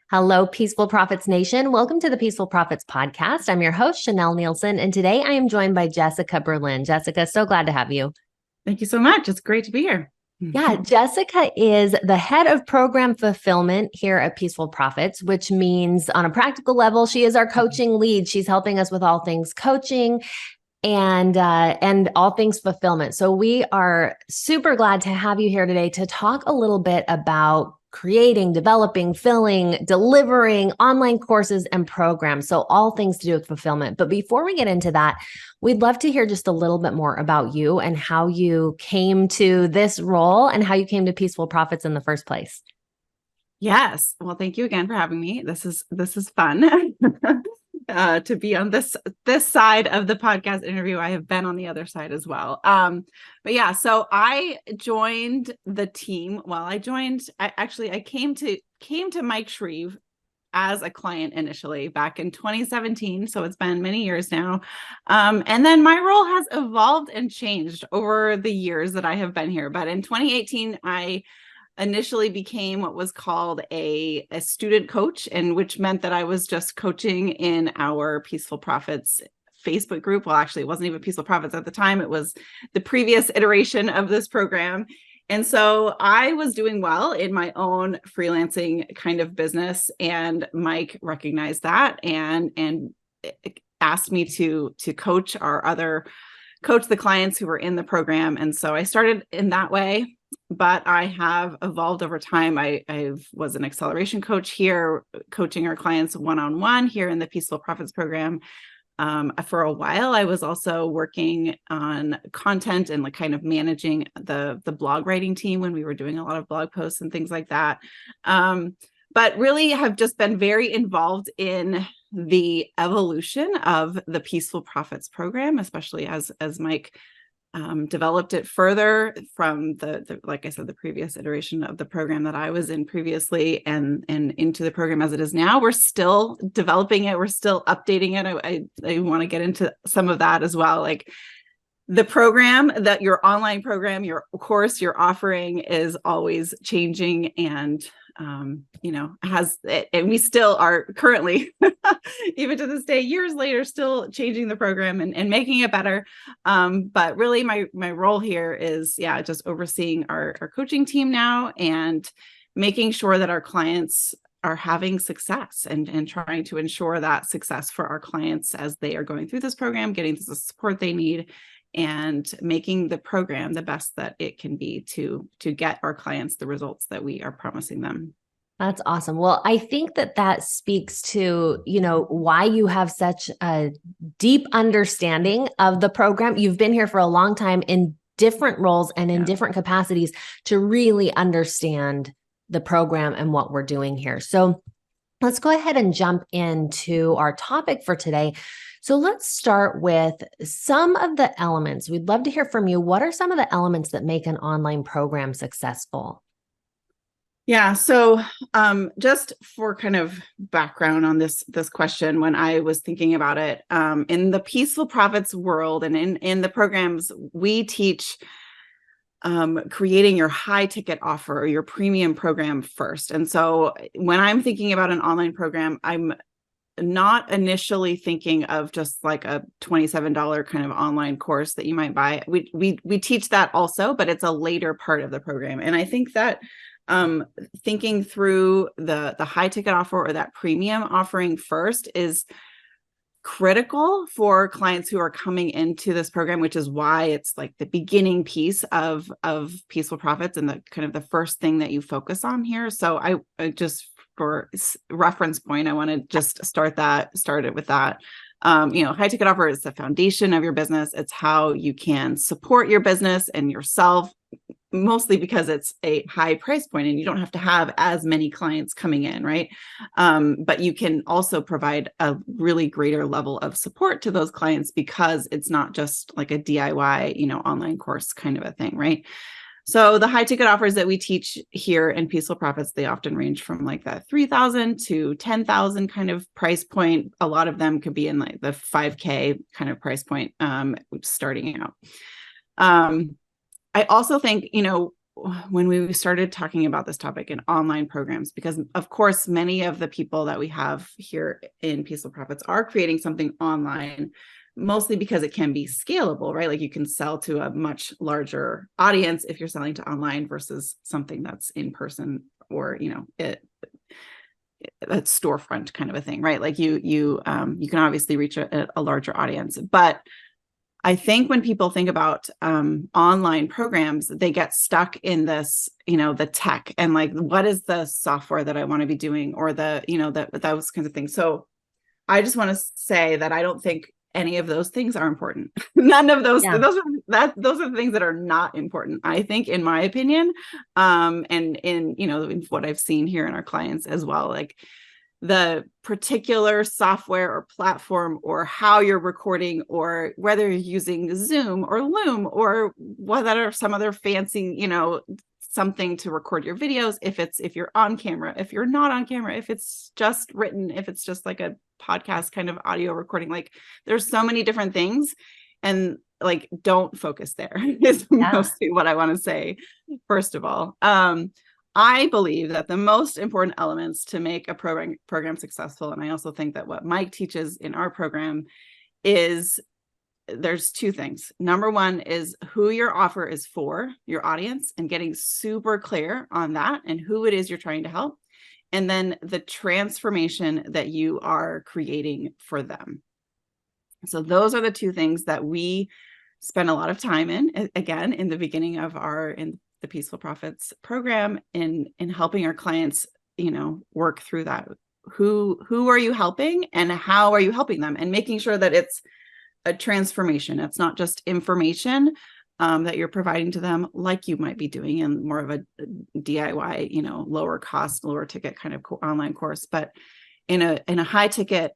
Hello, Peaceful Profits Nation. Welcome to the Peaceful Profits Podcast. I'm your host, Chanel Nielsen, and today I am joined by Jessica Berlin. Jessica, so glad to have you. Thank you so much. It's great to be here. Yeah, Jessica is the head of program fulfillment here at Peaceful Profits, which means on a practical level, she is our coaching lead. She's helping us with all things coaching and all things fulfillment. So we are super glad to have you here today to talk a little bit about creating, developing, filling, delivering online courses and programs. So all things to do with fulfillment. But before we get into that, we'd love to hear just a little bit more about you and how you came to this role and how you came to Peaceful Profits in the first place. Yes. Well, thank you again for having me. This is fun to be on this side of the podcast interview. I have been on the other side as well. But yeah, so I joined the team. Well, I came to Mike Shreve as a client initially back in 2017. So it's been many years now. And then my role has evolved and changed over the years that I have been here. But in 2018, I initially became what was called a student coach, and which meant that I was just coaching in our Peaceful Profits Facebook group. Well, actually, it wasn't even Peaceful Profits at the time. It was the previous iteration of this program. And so I was doing well in my own freelancing kind of business, and Mike recognized that and asked me to coach the clients who were in the program. And so I started in that way, but I have evolved over time. I was an acceleration coach here, coaching our clients one-on-one here in the Peaceful Profits program. For a while, I was also working on content and like kind of managing the blog writing team when we were doing a lot of blog posts and things like that. But really have just been very involved in the evolution of the Peaceful Profits program, especially as Mike developed it further from the like I said, the previous iteration of the program that I was in previously and into the program as it is now. We're still developing it. We're still updating it. I want to get into some of that as well. Like the program, that your online program, your course, your offering is always changing and has it, and we still are currently, even to this day, years later, still changing the program and making it better. But really my role here is, just overseeing our coaching team now and making sure that our clients are having success and trying to ensure that success for our clients as they are going through this program, getting the support they need, and making the program the best that it can be to get our clients the results that we are promising them. That's awesome. Well, I think that speaks to, why you have such a deep understanding of the program. You've been here for a long time in different roles and in different capacities to really understand the program and what we're doing here. So let's go ahead and jump into our topic for today. So let's start with some of the elements. We'd love to hear from you. What are some of the elements that make an online program successful? Yeah. So just for kind of background on this question, when I was thinking about it, in the Peaceful Profits world and in the programs, we teach creating your high ticket offer or your premium program first. And so when I'm thinking about an online program, I'm not initially thinking of just like a $27 kind of online course that you might buy. We teach that also, but it's a later part of the program. And I think that thinking through the high ticket offer or that premium offering first is critical for clients who are coming into this program, which is why it's like the beginning piece of Peaceful Profits and the kind of the first thing that you focus on here. So I just, for reference point, I want to just start it with that. High ticket offer is the foundation of your business. It's how you can support your business and yourself, mostly because it's a high price point and you don't have to have as many clients coming in, right? But you can also provide a really greater level of support to those clients because it's not just like a DIY, online course kind of a thing, right? So the high ticket offers that we teach here in Peaceful Profits, they often range from like that 3,000 to 10,000 kind of price point. A lot of them could be in like the 5K kind of price point starting out. I also think, when we started talking about this topic in online programs, because of course, many of the people that we have here in Peaceful Profits are creating something online, mostly because it can be scalable, right? Like you can sell to a much larger audience if you're selling to online versus something that's in person, or, a storefront kind of a thing, right? Like you can obviously reach a larger audience, but I think when people think about online programs, they get stuck in this, the tech and like, what is the software that I want to be doing, or those kinds of things. So I just want to say that I don't think any of those things are important. None of those, Yeah. those are the things that are not important, I think, in my opinion. And in what I've seen here in our clients as well, like the particular software or platform, or how you're recording, or whether you're using Zoom or Loom, or whether some other fancy, something to record your videos, if you're on camera, if you're not on camera, if it's just written, if it's just like a podcast kind of audio recording, like there's so many different things, and like don't focus there is mostly what I want to say. First of all, I believe that the most important elements to make a program successful, and I also think that what Mike teaches in our program, is there's two things. Number one is who your offer is for, your audience, and getting super clear on that and who it is you're trying to help. And then the transformation that you are creating for them. So those are the two things that we spend a lot of time in, again, in the beginning of in the Peaceful Profits program, in helping our clients, work through that. Who are you helping, and how are you helping them, and making sure that it's a transformation. It's not just information that you're providing to them, like you might be doing in more of a DIY, lower cost, lower ticket kind of online course, but in a high ticket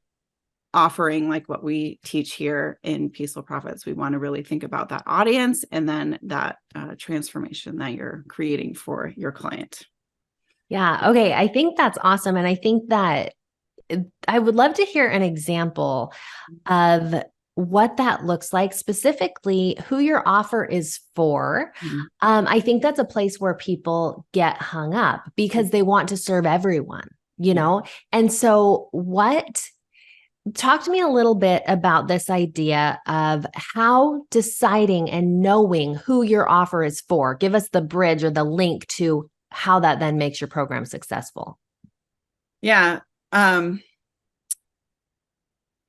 offering like what we teach here in Peaceful Profits, we want to really think about that audience, and then that transformation that you're creating for your client. Yeah. Okay. I think that's awesome. And I think that I would love to hear an example of what that looks like, specifically who your offer is for. I think that's a place where people get hung up because they want to serve everyone, And so talk to me a little bit about this idea of how deciding and knowing who your offer is for. Give us the bridge or the link to how that then makes your program successful. Yeah.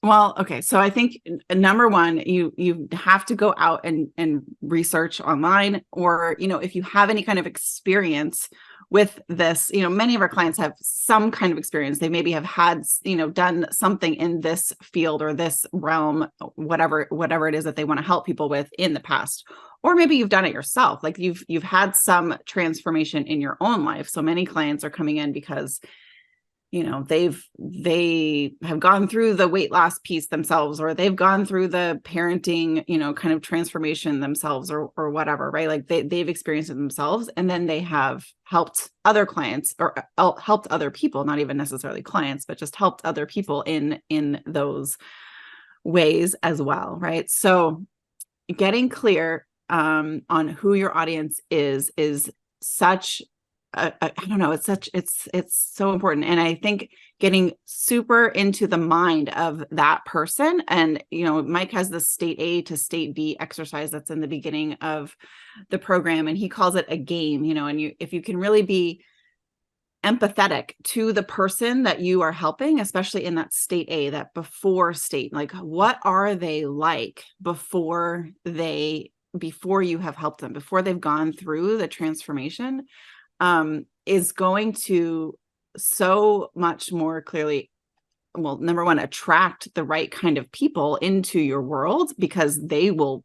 Well, okay. So I think number one, you have to go out and research online, or, if you have any kind of experience with this, many of our clients have some kind of experience. They maybe have had, done something in this field or this realm, whatever it is that they want to help people with in the past. Or maybe you've done it yourself. Like you've had some transformation in your own life. So many clients are coming in because they have gone through the weight loss piece themselves, or they've gone through the parenting, kind of transformation themselves, or whatever, right? Like they've experienced it themselves, and then they have helped other clients, or helped other people, not even necessarily clients, but just helped other people in those ways as well, right? So getting clear on who your audience is such I don't know, it's so important. And I think getting super into the mind of that person, and Mike has the state A to state B exercise that's in the beginning of the program, and he calls it a game, and if you can really be empathetic to the person that you are helping, especially in that state A, that before state, like what are they like before you have helped them, before they've gone through the transformation, is going to so much more clearly, well, number one, attract the right kind of people into your world, because they will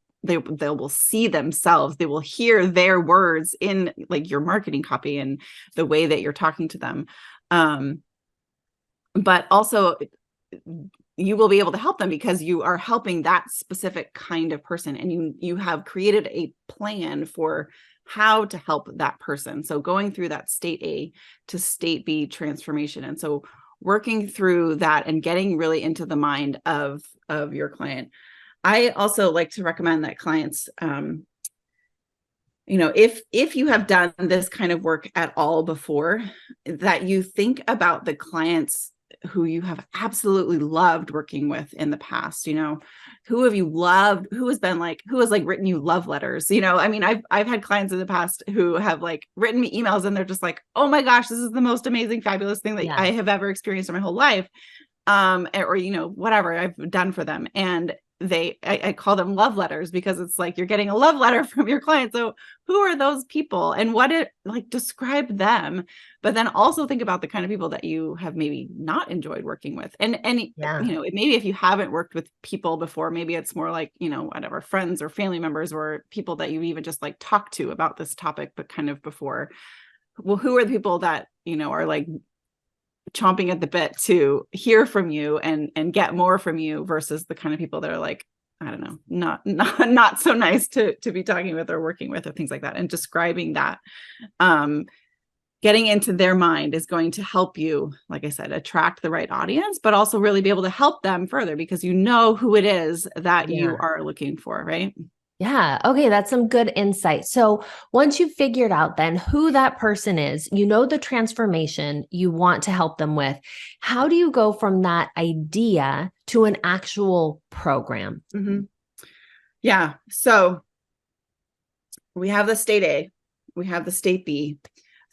see themselves, they will hear their words in like your marketing copy and the way that you're talking to them. But also you will be able to help them because you are helping that specific kind of person, and you have created a plan for how to help that person. So going through that state A to state B transformation. And so working through that and getting really into the mind of your client. I also like to recommend that clients if you have done this kind of work at all before, that you think about the clients who you have absolutely loved working with in the past. Who have you loved, who has written you love letters. I mean, I've had clients in the past who have like written me emails and they're just like, oh my gosh, this is the most amazing, fabulous thing that I have ever experienced in my whole life. Or whatever I've done for them. And I call them love letters, because it's like you're getting a love letter from your client. So who are those people, and describe them, but then also think about the kind of people that you have maybe not enjoyed working with. And maybe if you haven't worked with people before, maybe it's more like, whatever, friends or family members or people that you even just like talk to about this topic, but kind of before. Well, who are the people that, are like chomping at the bit to hear from you and get more from you, versus the kind of people that are like, I don't know, not so nice to be talking with or working with or things like that. And describing that, getting into their mind is going to help you, like I said, attract the right audience, but also really be able to help them further, because you know who it is that you are looking for, right? Yeah. Okay. That's some good insight. So once you've figured out then who that person is, the transformation you want to help them with, how do you go from that idea to an actual program? Mm-hmm. Yeah. So we have the state A, we have the state B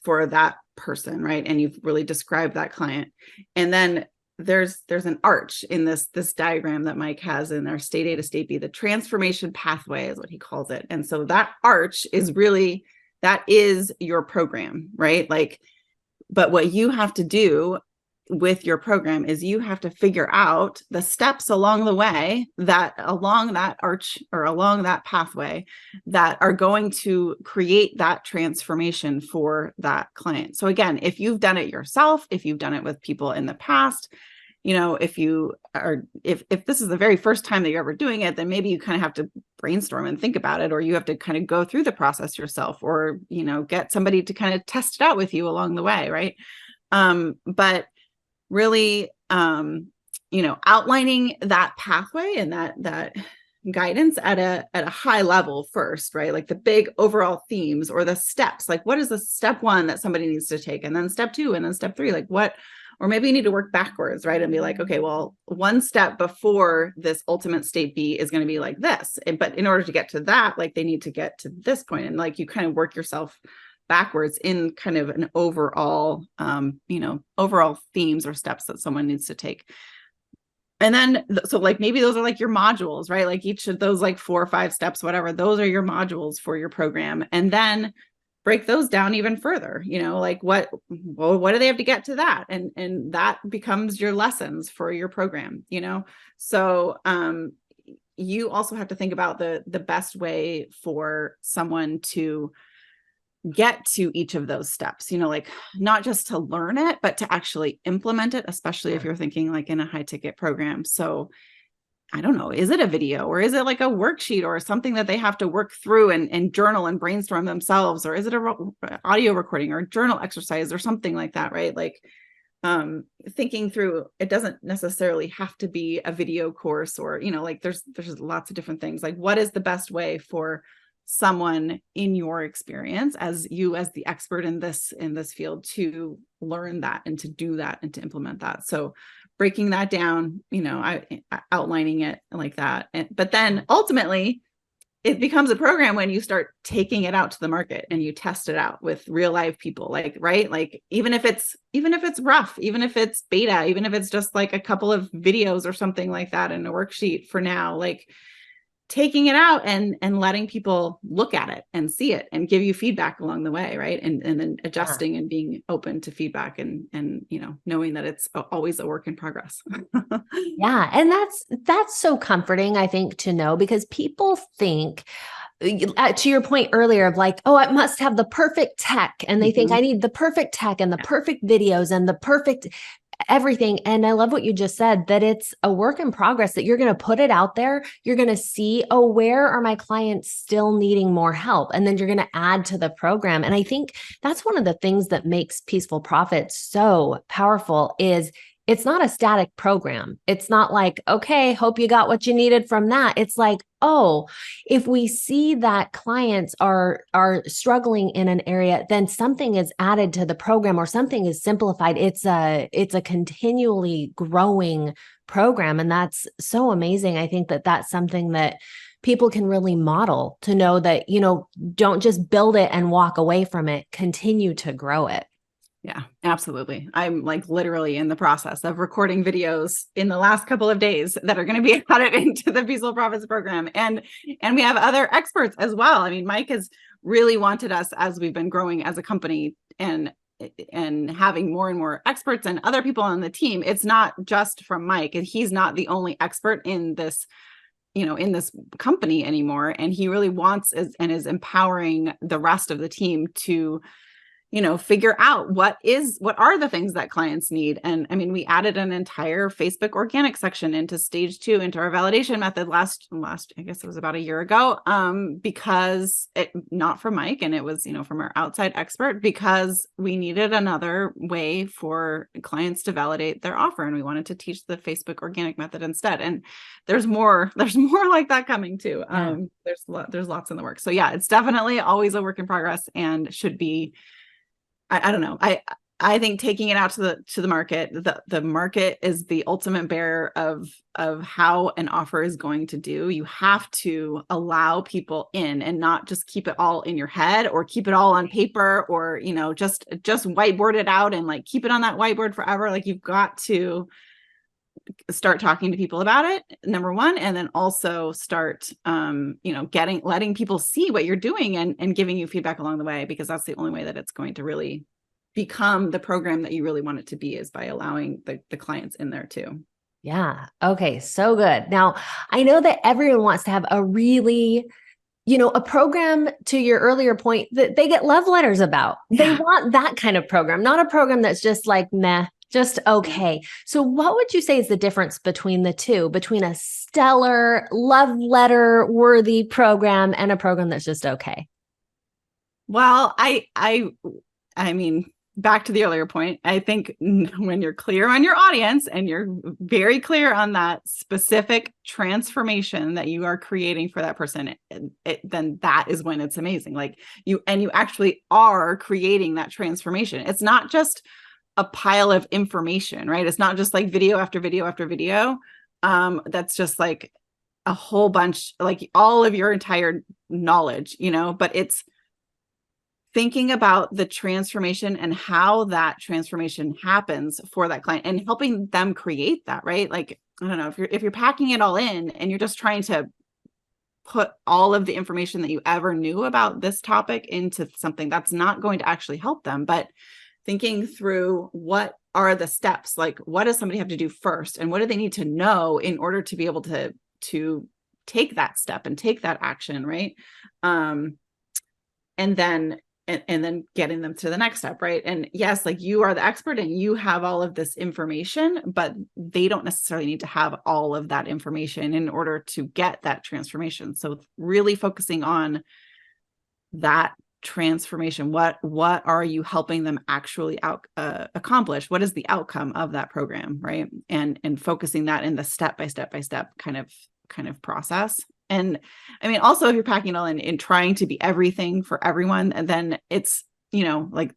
for that person, right? And you've really described that client. And then there's an arch in this diagram that Mike has in our state A to state B. The transformation pathway is what he calls it. And so that arch is really, that is your program, right? But what you have to do with your program is you have to figure out the steps along the way, that along that arch or along that pathway, that are going to create that transformation for that client. So again, if you've done it yourself, if you've done it with people in the past, if this is the very first time that you're ever doing it, then maybe you kind of have to brainstorm and think about it, or you have to kind of go through the process yourself, or, get somebody to kind of test it out with you along the way. Right. But really, outlining that pathway and that guidance at a high level first, right? Like the big overall themes or the steps, like what is the step one that somebody needs to take? And then step two, and then step three, like what, or maybe you need to work backwards, right? And be like, okay, well, one step before this ultimate state B is going to be like this. But in order to get to that, like they need to get to this point. And like you kind of work yourself backwards in kind of an overall, overall themes or steps that someone needs to take. And then, so like maybe those are like your modules, right? Like each of those like 4 or 5 steps, whatever, those are your modules for your program. And then break those down even further, like what do they have to get to that? And that becomes your lessons for your program, So, you also have to think about the best way for someone to get to each of those steps, like not just to learn it, but to actually implement it, especially if you're thinking like in a high ticket program. So I don't know, is it a video, or is it like a worksheet or something that they have to work through and journal and brainstorm themselves? Or is it a audio recording or a journal exercise or something like that, right? Like thinking through, it doesn't necessarily have to be a video course, or, like there's lots of different things. Like what is the best way for someone in your experience as the expert in this field to learn that and to do that and to implement that? So breaking that down, outlining it like that. But then ultimately it becomes a program when you start taking it out to the market and you test it out with real live people, like, right? Like, even if it's rough, even if it's beta, even if it's just like a couple of videos or something like that in a worksheet for now, like taking it out and letting people look at it and see it and give you feedback along the way, right? And then adjusting and being open to feedback and knowing that it's always a work in progress. Yeah. And that's so comforting, I think, to know, because people think, to your point earlier, of like, oh, I must have the perfect tech. And they think I need the perfect tech and the perfect videos and the perfect everything. And I love what you just said, that it's a work in progress, that you're going to put it out there. You're going to see, oh, where are my clients still needing more help? And then you're going to add to the program. And I think that's one of the things that makes Peaceful Profits so powerful, is it's not a static program. It's not like, okay, hope you got what you needed from that. It's like, oh, if we see that clients are struggling in an area, then something is added to the program or something is simplified. It's a continually growing program, and that's so amazing. I think that that's something that people can really model, to know that, don't just build it and walk away from it, continue to grow it. Yeah, absolutely. I'm like literally in the process of recording videos in the last couple of days that are going to be added into the Peaceful Profits program. And we have other experts as well. I mean, Mike has really wanted us, as we've been growing as a company and having more and more experts and other people on the team. It's not just from Mike, and he's not the only expert in this, in this company anymore. And he really wants and is empowering the rest of the team to figure out what are the things that clients need. And I mean, we added an entire Facebook organic section into stage 2, into our validation method last, I guess it was about a year ago, because not from Mike, and it was, from our outside expert, because we needed another way for clients to validate their offer. And we wanted to teach the Facebook organic method instead. And there's more like that coming too. Yeah. There's lots in the works. So yeah, it's definitely always a work in progress, and should be, I don't know. I think taking it out to the market, the market is the ultimate bearer of how an offer is going to do. You have to allow people in, and not just keep it all in your head, or keep it all on paper, or, just whiteboard it out and like keep it on that whiteboard forever. Like, you've got to start talking to people about it, number one, and then also start, letting people see what you're doing and giving you feedback along the way, because that's the only way that it's going to really become the program that you really want it to be, is by allowing the clients in there too. Yeah. Okay. So good. Now, I know that everyone wants to have a really, a program, to your earlier point, that they get love letters about. Yeah. They want that kind of program, not a program that's just like, meh, just okay. So what would you say is the difference between the two, between a stellar love letter worthy program and a program that's just okay? Well, I mean, back to the earlier point, I think when you're clear on your audience and you're very clear on that specific transformation that you are creating for that person, then that is when it's amazing. Like, you actually are creating that transformation. It's not just a pile of information, right? It's not just like video after video after video. That's just like a whole bunch, like all of your entire knowledge, but it's thinking about the transformation and how that transformation happens for that client, and helping them create that, right? Like, I don't know, if you're packing it all in and you're just trying to put all of the information that you ever knew about this topic into something, that's not going to actually help them. But thinking through, what are the steps? Like, what does somebody have to do first? And what do they need to know in order to be able to take that step and take that action, right? And then getting them to the next step, right? And yes, like, you are the expert and you have all of this information, but they don't necessarily need to have all of that information in order to get that transformation. So really focusing on that transformation. What are you helping them actually accomplish? What is the outcome of that program, right? And focusing that in the step by step kind of process. And I mean, also, if you're packing it all in and trying to be everything for everyone, and then it's, like,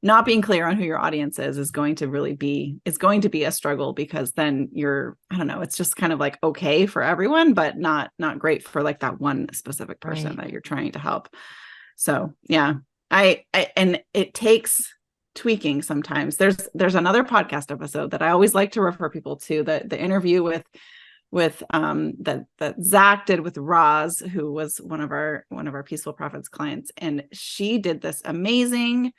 not being clear on who your audience is going to be a struggle, because then I don't know, it's just kind of like okay for everyone, but not great for like that one specific person Right. that you're trying to help. So yeah, I and it takes tweaking sometimes. There's another podcast episode that I always like to refer people to, the interview with that Zach did with Roz, who was one of our Peaceful Profits clients, and she did this amazing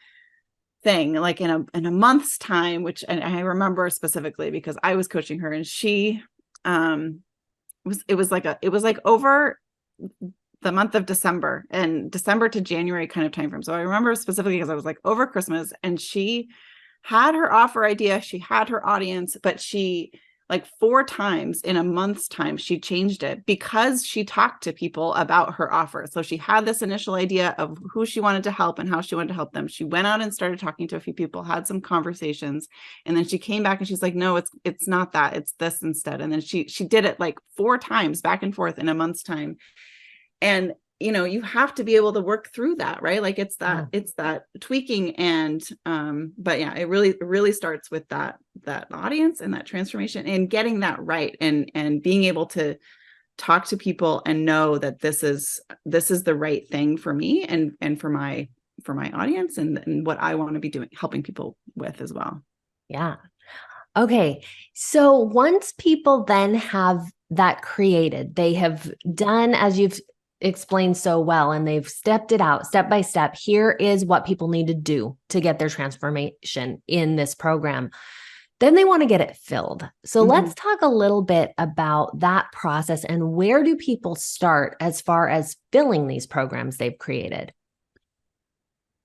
thing, like in a month's time, which, and I remember specifically because I was coaching her, and she it was like over the month of December to January kind of timeframe. So I remember specifically because I was like over Christmas, and she had her offer idea, she had her audience, but she like 4 times in a month's time, she changed it because she talked to people about her offer. So she had this initial idea of who she wanted to help and how she wanted to help them. She went out and started talking to a few people, had some conversations, and then she came back and she's like, no, it's not that, it's this instead. And then she did it like 4 times back and forth in a month's time. And you have to be able to work through that, right? Like it's that tweaking. And but yeah, it really starts with that audience and that transformation and getting that right, and being able to talk to people and know that this is the right thing for me and for my audience and what I want to be doing, helping people with as well. Yeah. Okay. So once people then have that created, they have done, as you've explained so well, and they've stepped it out step by step. Here is what people need to do to get their transformation in this program. Then they want to get it filled. So let's talk a little bit about that process and where do people start as far as filling these programs they've created?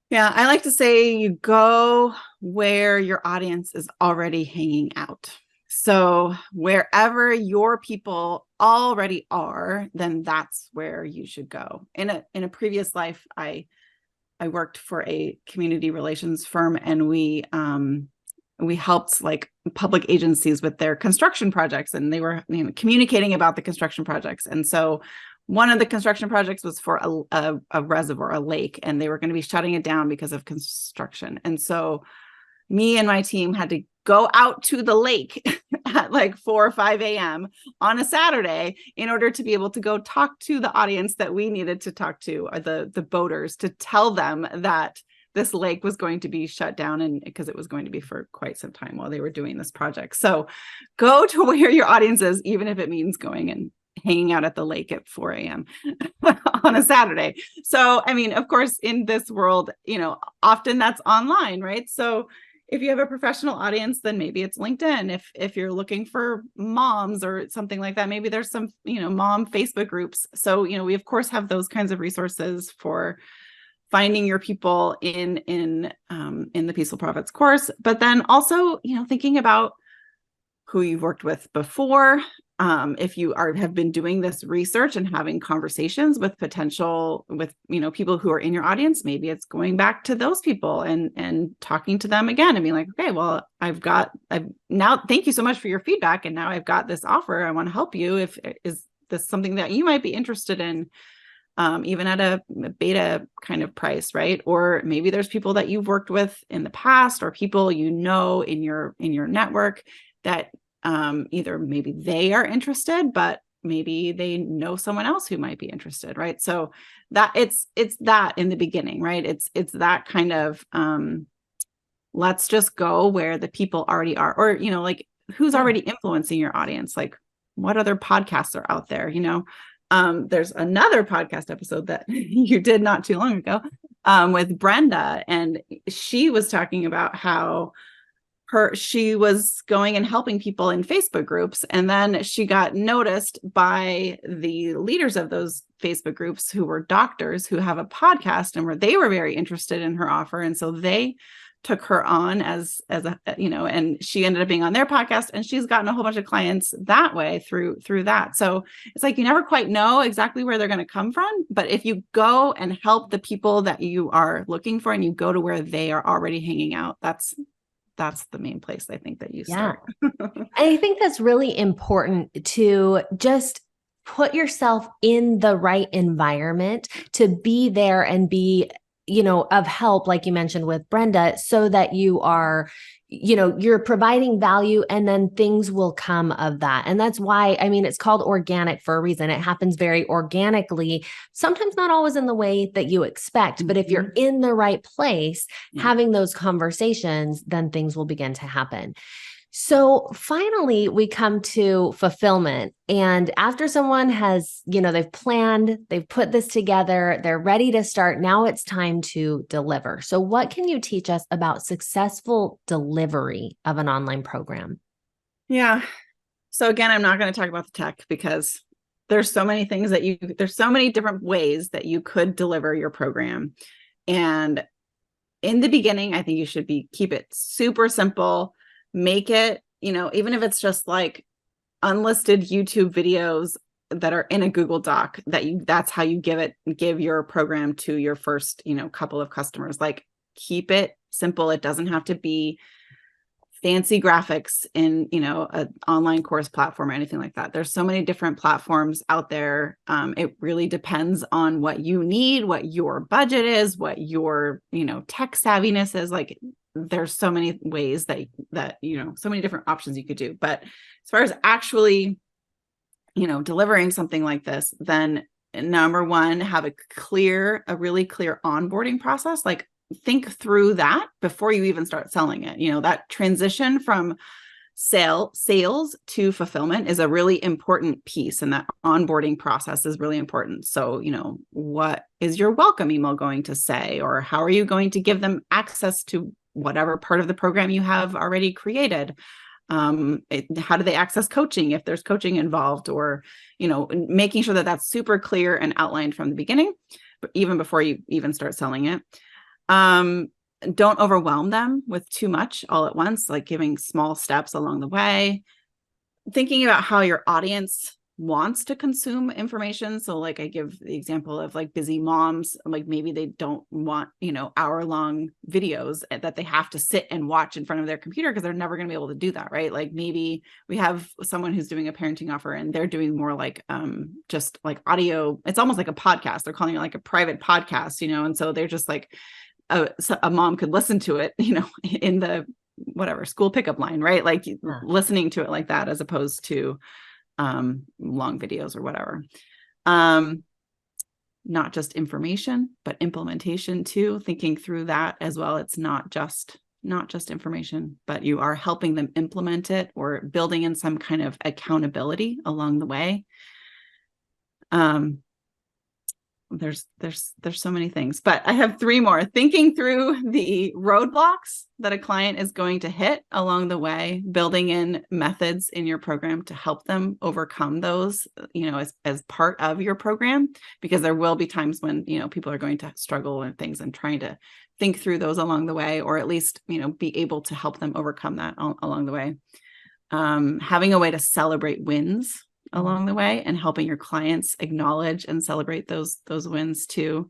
Yeah, I like to say you go where your audience is already hanging out. So wherever your people already are, then that's where you should go. In a previous life, I worked for a community relations firm, and we helped like public agencies with their construction projects, and they were communicating about the construction projects. And so one of the construction projects was for a reservoir, a lake, and they were going to be shutting it down because of construction. And so me and my team had to go out to the lake at like 4 or 5 a.m. on a Saturday in order to be able to go talk to the audience that we needed to talk to, or the boaters, to tell them that this lake was going to be shut down, and because it was going to be for quite some time while they were doing this project. So go to where your audience is, even if it means going and hanging out at the lake at 4 a.m. on a Saturday. So, I mean, of course, in this world, often that's online, right? So if you have a professional audience, then maybe it's LinkedIn. If you're looking for moms or something like that, maybe there's some, mom Facebook groups. So, we of course have those kinds of resources for finding your people in the Peaceful Profits course. But then also, thinking about who you've worked with before. If you have been doing this research and having conversations with people who are in your audience, maybe it's going back to those people and talking to them again and being like, okay, well, I've now, thank you so much for your feedback. And now I've got this offer. I want to help you. Is this something that you might be interested in? Even at a beta kind of price, right? Or maybe there's people that you've worked with in the past, or people in your network that either maybe they are interested, but maybe they know someone else who might be interested, right? So that it's that in the beginning, right? It's that kind of let's just go where the people already are, or like who's already influencing your audience, like what other podcasts are out there, There's another podcast episode that you did not too long ago with Brenda, and she was talking about how she was going and helping people in Facebook groups, and then she got noticed by the leaders of those Facebook groups, who were doctors who have a podcast, and they were very interested in her offer, and so they took her on as a and she ended up being on their podcast, and she's gotten a whole bunch of clients that way through that. So it's like you never quite know exactly where they're going to come from, but if you go and help the people that you are looking for, and you go to where they are already hanging out, that's the main place I think that you start. I think that's really important to just put yourself in the right environment to be there and be, of help, like you mentioned with Brenda, so that you are, you're providing value, and then things will come of that. And that's why, it's called organic for a reason. It happens very organically, sometimes not always in the way that you expect, but if you're in the right place, having those conversations, then things will begin to happen. So finally, we come to fulfillment. And after someone has, they've planned, they've put this together, they're ready to start. Now it's time to deliver. So what can you teach us about successful delivery of an online program? Yeah. So again, I'm not going to talk about the tech, because there's so many things there's so many different ways that you could deliver your program. And in the beginning, I think you should keep it super simple. Make it, even if it's just like unlisted YouTube videos that are in a Google Doc that's how you give your program to your first, couple of customers. Like, keep it simple. It doesn't have to be fancy graphics in, an online course platform or anything like that. There's so many different platforms out there. It really depends on what you need, what your budget is, what your, tech savviness is. Like, there's so many ways that, so many different options you could do. But as far as actually, delivering something like this, then number one, have a really clear onboarding process. Like, think through that before you even start selling it. That transition from sales to fulfillment is a really important piece, and that onboarding process is really important. So, what is your welcome email going to say, or how are you going to give them access to whatever part of the program you have already created? How do they access coaching if there's coaching involved, or, making sure that that's super clear and outlined from the beginning, but even before you even start selling it. Don't overwhelm them with too much all at once, like giving small steps along the way, thinking about how your audience wants to consume information. So like, I give the example of like busy moms, like maybe they don't want, hour-long videos that they have to sit and watch in front of their computer, because they're never going to be able to do that, right? Like, maybe we have someone who's doing a parenting offer and they're doing more like just like audio. It's almost like a podcast. They're calling it like a private podcast, and so they're just like a mom could listen to it, in the whatever school pickup line, right? Like, listening to it like that, as opposed to long videos or whatever. Not just information, but implementation too, thinking through that as well. It's not just information, but you are helping them implement it, or building in some kind of accountability along the way. There's so many things, but I have 3 more. Thinking through the roadblocks that a client is going to hit along the way, building in methods in your program to help them overcome those, as part of your program, because there will be times when, people are going to struggle with things, and trying to think through those along the way, or at least, be able to help them overcome that along the way. Having a way to celebrate wins along the way, and helping your clients acknowledge and celebrate those wins too.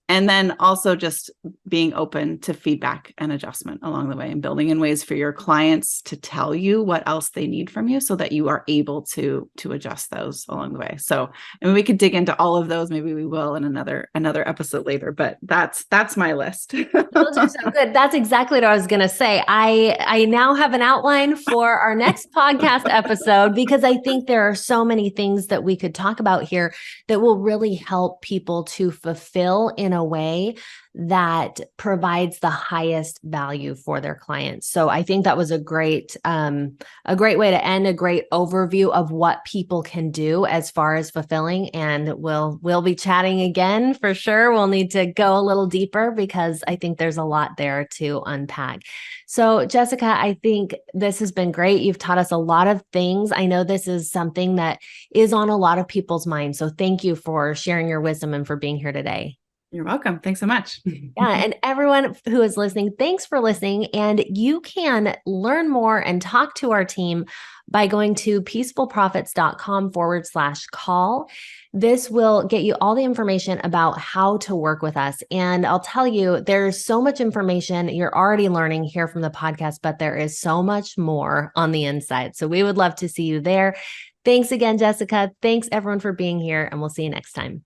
And then also just being open to feedback and adjustment along the way, and building in ways for your clients to tell you what else they need from you, so that you are able to adjust those along the way. So, and we could dig into all of those. Maybe we will in another episode later, but that's my list. Those are so good. That's exactly what I was going to say. I now have an outline for our next podcast episode, because I think there are so many things that we could talk about here that will really help people to fulfill in a way that provides the highest value for their clients. So I think that was a great way to end, a great overview of what people can do as far as fulfilling. And we'll be chatting again for sure. We'll need to go a little deeper, because I think there's a lot there to unpack. So Jessica, I think this has been great. You've taught us a lot of things. I know this is something that is on a lot of people's minds. So thank you for sharing your wisdom and for being here today. You're welcome. Thanks so much. Yeah. And everyone who is listening, thanks for listening. And you can learn more and talk to our team by going to peacefulprofits.com/call. This will get you all the information about how to work with us. And I'll tell you, there's so much information you're already learning here from the podcast, but there is so much more on the inside. So we would love to see you there. Thanks again, Jessica. Thanks everyone for being here, and we'll see you next time.